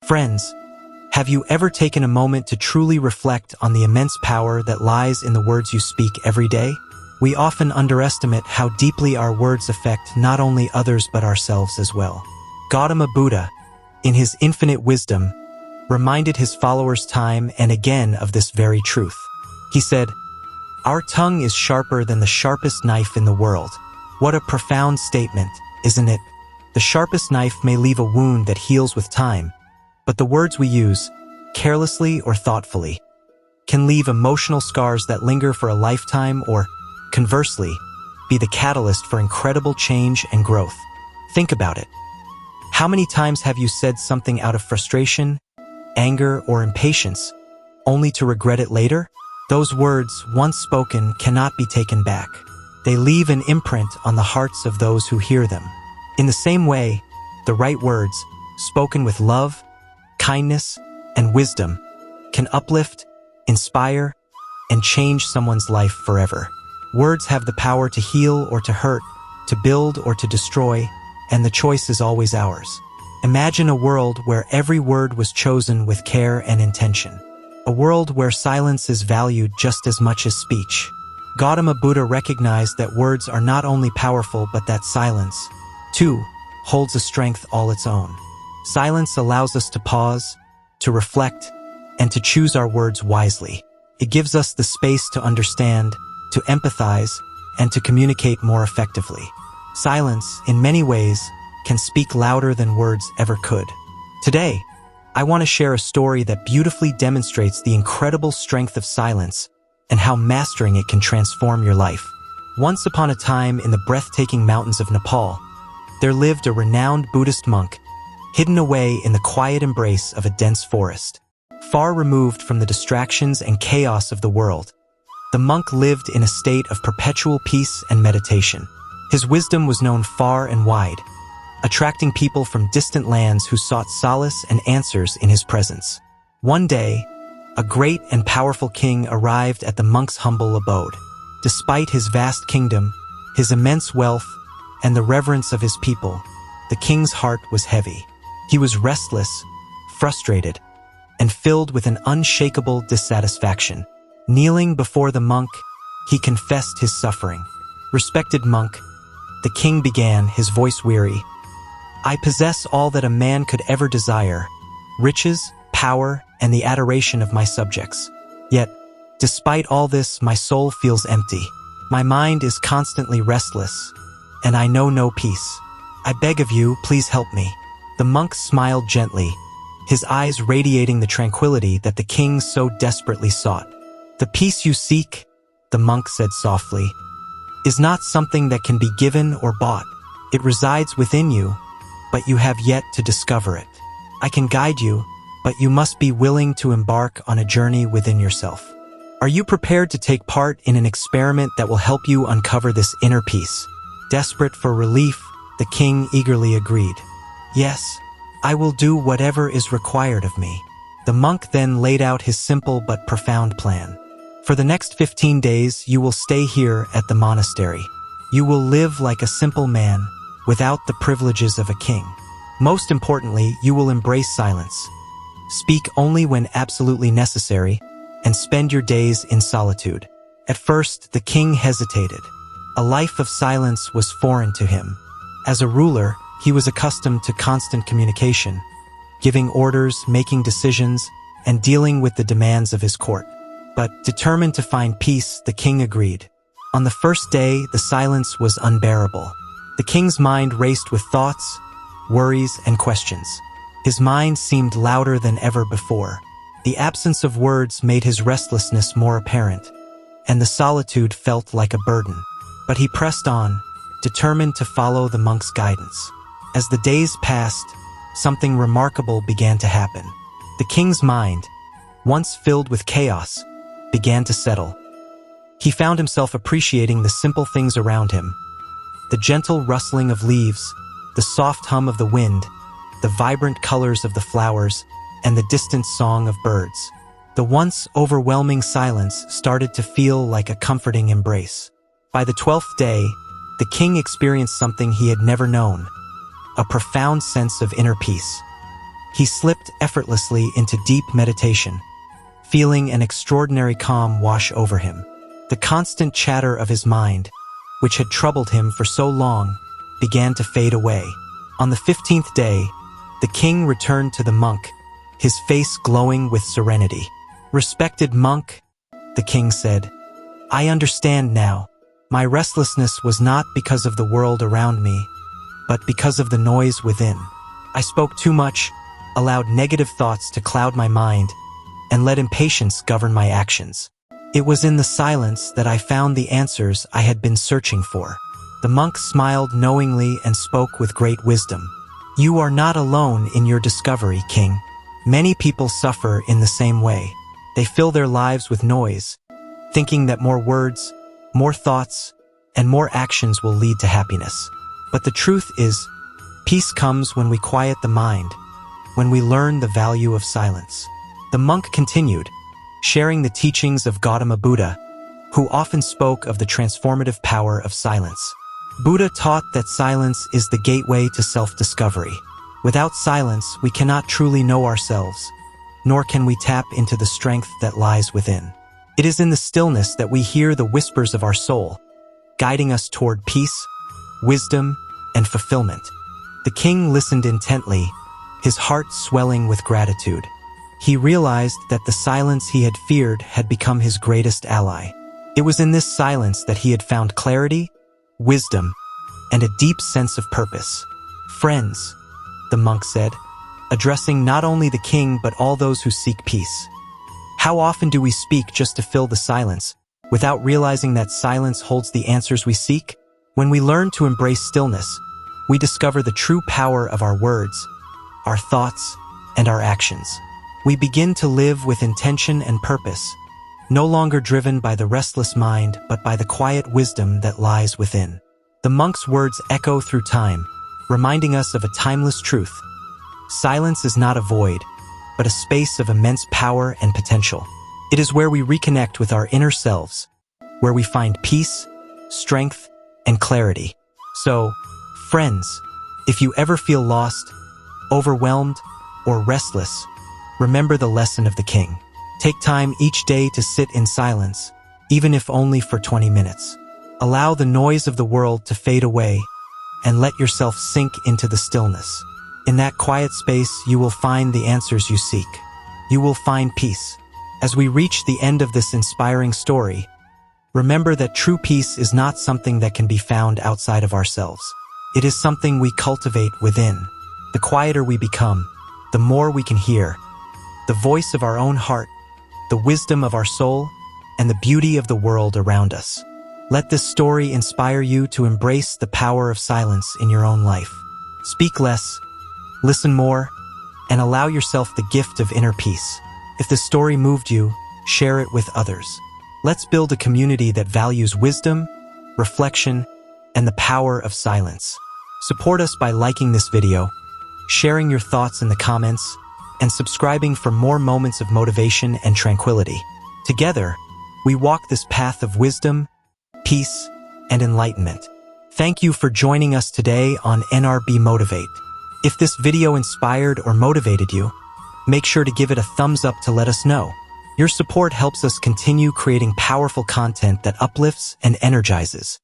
Friends, have you ever taken a moment to truly reflect on the immense power that lies in the words you speak every day? We often underestimate how deeply our words affect not only others but ourselves as well. Gautama Buddha, in his infinite wisdom, reminded his followers time and again of this very truth. He said, "Our tongue is sharper than the sharpest knife in the world." What a profound statement, isn't it? The sharpest knife may leave a wound that heals with time, but the words we use, carelessly or thoughtfully, can leave emotional scars that linger for a lifetime or, conversely, be the catalyst for incredible change and growth. Think about it. How many times have you said something out of frustration, anger, or impatience, only to regret it later? Those words, once spoken, cannot be taken back. They leave an imprint on the hearts of those who hear them. In the same way, the right words, spoken with love, kindness, and wisdom, can uplift, inspire, and change someone's life forever. Words have the power to heal or to hurt, to build or to destroy, and the choice is always ours. Imagine a world where every word was chosen with care and intention. A world where silence is valued just as much as speech. Gautama Buddha recognized that words are not only powerful but that silence, too, holds a strength all its own. Silence allows us to pause, to reflect, and to choose our words wisely. It gives us the space to understand, to empathize, and to communicate more effectively. Silence, in many ways, can speak louder than words ever could. Today, I want to share a story that beautifully demonstrates the incredible strength of silence and how mastering it can transform your life. Once upon a time in the breathtaking mountains of Nepal, there lived a renowned Buddhist monk, hidden away in the quiet embrace of a dense forest. Far removed from the distractions and chaos of the world, the monk lived in a state of perpetual peace and meditation. His wisdom was known far and wide, attracting people from distant lands who sought solace and answers in his presence. One day, a great and powerful king arrived at the monk's humble abode. Despite his vast kingdom, his immense wealth, and the reverence of his people, the king's heart was heavy. He was restless, frustrated, and filled with an unshakable dissatisfaction. Kneeling before the monk, he confessed his suffering. "Respected monk," the king began, his voice weary, "I possess all that a man could ever desire, riches, power, and the adoration of my subjects. Yet, despite all this, my soul feels empty. My mind is constantly restless, and I know no peace. I beg of you, please help me." The monk smiled gently, his eyes radiating the tranquility that the king so desperately sought. "The peace you seek," the monk said softly, "is not something that can be given or bought. It resides within you, but you have yet to discover it. I can guide you, but you must be willing to embark on a journey within yourself. Are you prepared to take part in an experiment that will help you uncover this inner peace?" Desperate for relief, the king eagerly agreed. "Yes, I will do whatever is required of me." The monk then laid out his simple but profound plan. "For the next 15 days, you will stay here at the monastery. You will live like a simple man, without the privileges of a king. Most importantly, you will embrace silence. Speak only when absolutely necessary, and spend your days in solitude." At first, the king hesitated. A life of silence was foreign to him. As a ruler, he was accustomed to constant communication, giving orders, making decisions, and dealing with the demands of his court. But determined to find peace, the king agreed. On the first day, the silence was unbearable. The king's mind raced with thoughts, worries, and questions. His mind seemed louder than ever before. The absence of words made his restlessness more apparent, and the solitude felt like a burden. But he pressed on, determined to follow the monk's guidance. As the days passed, something remarkable began to happen. The king's mind, once filled with chaos, began to settle. He found himself appreciating the simple things around him: the gentle rustling of leaves, the soft hum of the wind, the vibrant colors of the flowers, and the distant song of birds. The once overwhelming silence started to feel like a comforting embrace. By the 12th day, the king experienced something he had never known: a profound sense of inner peace. he slipped effortlessly into deep meditation, feeling an extraordinary calm wash over him. The constant chatter of his mind, which had troubled him for so long, began to fade away. On the 15th day, the king returned to the monk, his face glowing with serenity. "Respected monk," the king said, "I understand now. My restlessness was not because of the world around me, but because of the noise within. I spoke too much, allowed negative thoughts to cloud my mind, and let impatience govern my actions. It was in the silence that I found the answers I had been searching for." The monk smiled knowingly and spoke with great wisdom. "You are not alone in your discovery, king. Many people suffer in the same way. They fill their lives with noise, thinking that more words, more thoughts, and more actions will lead to happiness. But the truth is, peace comes when we quiet the mind, when we learn the value of silence." The monk continued, sharing the teachings of Gautama Buddha, who often spoke of the transformative power of silence. Buddha taught that silence is the gateway to self-discovery. Without silence, we cannot truly know ourselves, nor can we tap into the strength that lies within. It is in the stillness that we hear the whispers of our soul, guiding us toward peace, wisdom, and fulfillment. The king listened intently, his heart swelling with gratitude. He realized that the silence he had feared had become his greatest ally. It was in this silence that he had found clarity, wisdom, and a deep sense of purpose. "Friends," the monk said, addressing not only the king but all those who seek peace. "How often do we speak just to fill the silence, without realizing that silence holds the answers we seek? When we learn to embrace stillness, we discover the true power of our words, our thoughts, and our actions. We begin to live with intention and purpose, no longer driven by the restless mind but by the quiet wisdom that lies within." The monk's words echo through time, reminding us of a timeless truth. Silence is not a void, but a space of immense power and potential. It is where we reconnect with our inner selves, where we find peace, strength, and clarity. So, friends, if you ever feel lost, overwhelmed, or restless, remember the lesson of the king. Take time each day to sit in silence, even if only for 20 minutes. Allow the noise of the world to fade away and let yourself sink into the stillness. In that quiet space, you will find the answers you seek. You will find peace. As we reach the end of this inspiring story, remember that true peace is not something that can be found outside of ourselves. It is something we cultivate within. The quieter we become, the more we can hear the voice of our own heart, the wisdom of our soul, and the beauty of the world around us. Let this story inspire you to embrace the power of silence in your own life. Speak less, listen more, and allow yourself the gift of inner peace. If the story moved you, share it with others. Let's build a community that values wisdom, reflection, and the power of silence. Support us by liking this video, sharing your thoughts in the comments, and subscribing for more moments of motivation and tranquility. Together, we walk this path of wisdom, peace, and enlightenment. Thank you for joining us today on NRB Motivate. If this video inspired or motivated you, make sure to give it a thumbs up to let us know. Your support helps us continue creating powerful content that uplifts and energizes.